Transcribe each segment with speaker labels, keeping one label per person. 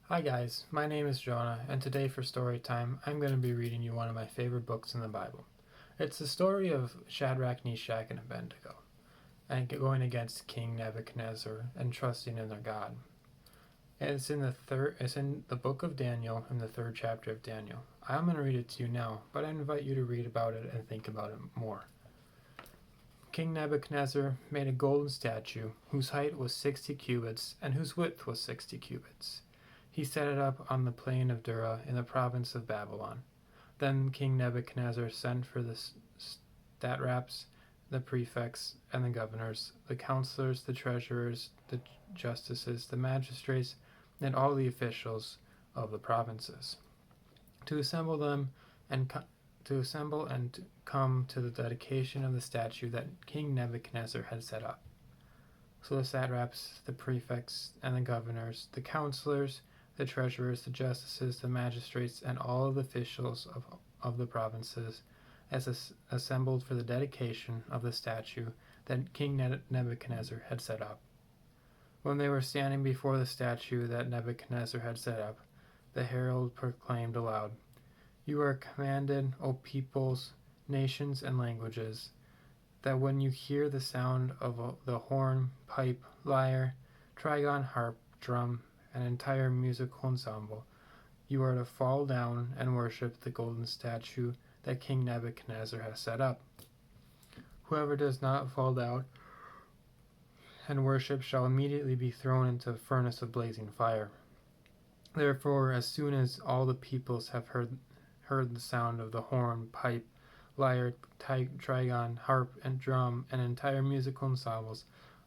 Speaker 1: Hi guys, my name is Jonah, and today for Storytime, I'm going to be reading you one of my favorite books in the Bible. It's the story of Shadrach, Meshach, and Abednego, and going against King Nebuchadnezzar and trusting in their God. And it's in the book of Daniel, in the third chapter of Daniel. I'm going to read it to you now, but I invite you to read about it and think about it more. King Nebuchadnezzar made a golden statue whose height was 60 cubits and whose width was 60 cubits. He set it up on the plain of Dura in the province of Babylon. Then King Nebuchadnezzar sent for the satraps, the prefects, and the governors, the counselors, the treasurers, the justices, the magistrates, and all the officials of the provinces, to assemble and come to the dedication of the statue that King Nebuchadnezzar had set up. So the satraps, the prefects, and the governors, the counselors, the treasurers, the justices, the magistrates, and all of the officials of the provinces, assembled for the dedication of the statue that King Nebuchadnezzar had set up. When they were standing before the statue that Nebuchadnezzar had set up, the herald proclaimed aloud, "You are commanded, O peoples, nations, and languages, that when you hear the sound of the horn, pipe, lyre, trigon, harp, drum, an entire musical ensemble, you are to fall down and worship the golden statue that King Nebuchadnezzar has set up. Whoever does not fall down and worship shall immediately be thrown into a furnace of blazing fire. Therefore, as soon as all the peoples have heard the sound of the horn, pipe, lyre, trigon, harp, and drum, and entire musical ensembles,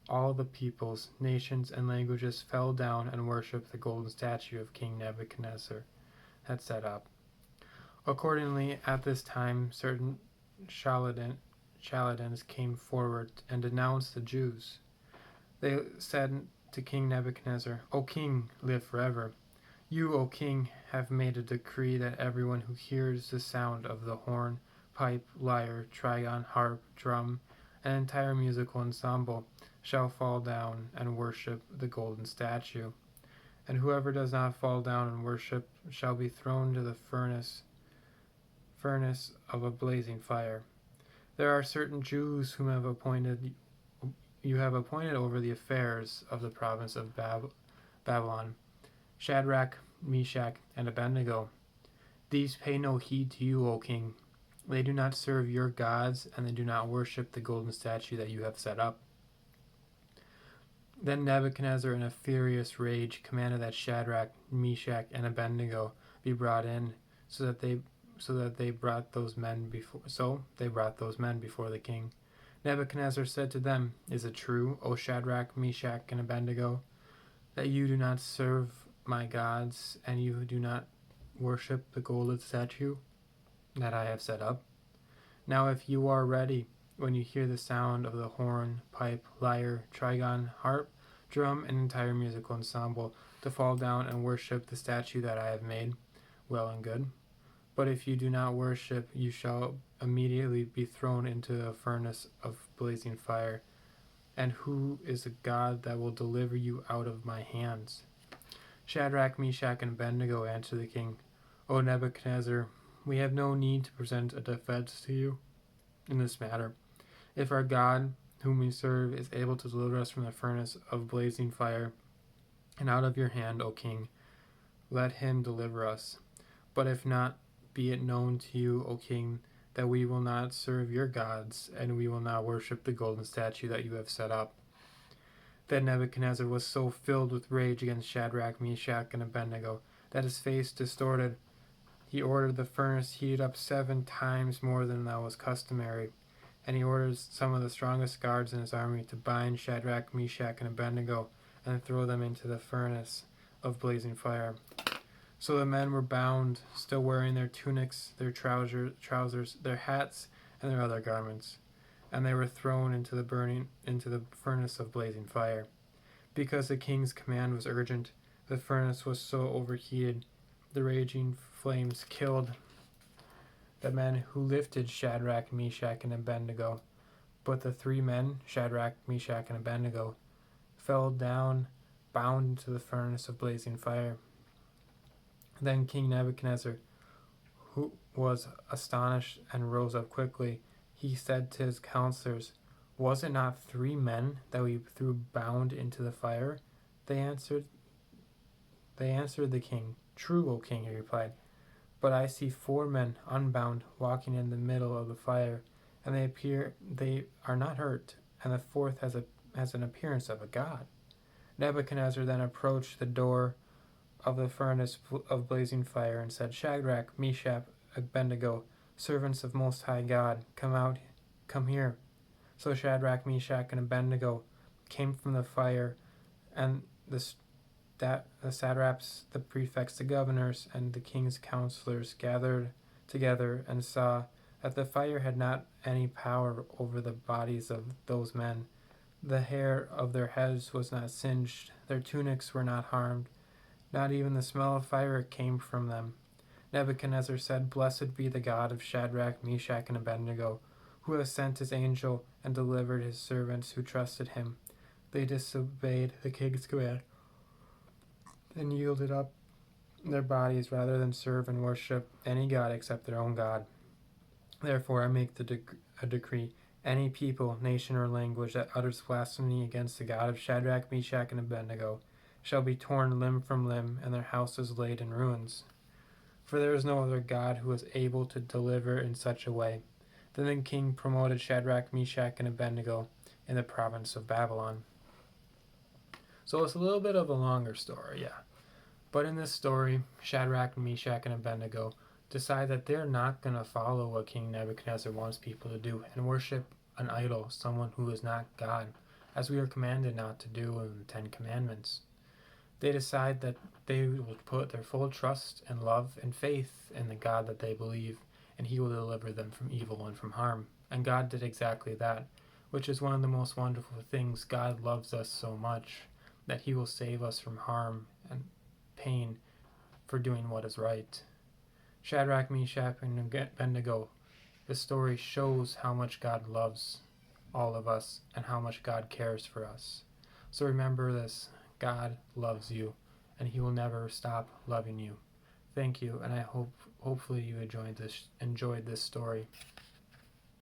Speaker 1: all the peoples, nations, and languages fell down and worshipped the golden statue of King Nebuchadnezzar had set up. Accordingly, at this time, certain Chaldeans came forward and denounced the Jews. They said to King Nebuchadnezzar, "O king, live forever. You, O king, have made a decree that everyone who hears the sound of the horn, pipe, lyre, trigon, harp, drum, and entire musical ensemble shall fall down and worship the golden statue. And whoever does not fall down and worship shall be thrown to the furnace of a blazing fire. There are certain Jews whom you have appointed over the affairs of the province of Babylon, Shadrach, Meshach, and Abednego. These pay no heed to you, O king. They do not serve your gods, and they do not worship the golden statue that you have set up." Then Nebuchadnezzar, in a furious rage, commanded that Shadrach, Meshach, and Abednego be brought in, so they brought those men before the king. Nebuchadnezzar said to them, "Is it true, O Shadrach, Meshach, and Abednego, that you do not serve my gods, and you do not worship the golden statue that I have set up? Now if you are ready, when you hear the sound of the horn, pipe, lyre, trigon, harp, drum, and entire musical ensemble, to fall down and worship the statue that I have made, well and good. But if you do not worship, you shall immediately be thrown into a furnace of blazing fire. And who is a God that will deliver you out of my hands?" Shadrach, Meshach, and Abednego answered the king, "O Nebuchadnezzar, we have no need to present a defense to you in this matter. If our God, whom we serve, is able to deliver us from the furnace of blazing fire and out of your hand, O king, let him deliver us. But if not, be it known to you, O king, that we will not serve your gods, and we will not worship the golden statue that you have set up." Then Nebuchadnezzar was so filled with rage against Shadrach, Meshach, and Abednego that his face distorted. He ordered the furnace heated up 7 times more than that was customary, and he ordered some of the strongest guards in his army to bind Shadrach, Meshach, and Abednego and throw them into the furnace of blazing fire. So the men were bound, still wearing their tunics, their trousers, their hats, and their other garments, and they were thrown into the furnace of blazing fire. Because the king's command was urgent, the furnace was so overheated, the raging flames killed the men who lifted Shadrach, Meshach, and Abednego. But the 3 men, Shadrach, Meshach, and Abednego, fell down, bound into the furnace of blazing fire. Then King Nebuchadnezzar, who was astonished and rose up quickly, he said to his counselors, "Was it not 3 men that we threw bound into the fire?" They answered the king. "True, O king," he replied. "But I see 4 men unbound walking in the middle of the fire, and they are not hurt, and the fourth has an appearance of a god." Nebuchadnezzar then approached the door of the furnace of blazing fire and said, "Shadrach, Meshach, Abednego, servants of Most High God, come here." So Shadrach, Meshach, and Abednego came from the fire, and the satraps, the prefects, the governors, and the king's counselors gathered together and saw that the fire had not any power over the bodies of those men. The hair of their heads was not singed, their tunics were not harmed, not even the smell of fire came from them. Nebuchadnezzar said, "Blessed be the God of Shadrach, Meshach, and Abednego, who has sent his angel and delivered his servants who trusted him." They disobeyed the king's command and yielded up their bodies rather than serve and worship any god except their own God. Therefore I make a decree: any people, nation, or language that utters blasphemy against the God of Shadrach, Meshach, and Abednego shall be torn limb from limb, and their houses laid in ruins. For there is no other God who is able to deliver in such a way. Then the king promoted Shadrach, Meshach, and Abednego in the province of Babylon. So it's a little bit of a longer story, yeah. But in this story, Shadrach, Meshach, and Abednego decide that they're not going to follow what King Nebuchadnezzar wants people to do and worship an idol, someone who is not God, as we are commanded not to do in the 10 Commandments. They decide that they will put their full trust and love and faith in the God that they believe, and he will deliver them from evil and from harm. And God did exactly that, which is one of the most wonderful things. God loves us so much that he will save us from harm and pain for doing what is right. Shadrach, Meshach, and Abednego, the story shows how much God loves all of us and how much God cares for us. So remember this: God loves you, and he will never stop loving you. Thank you, and I hopefully you enjoyed this story.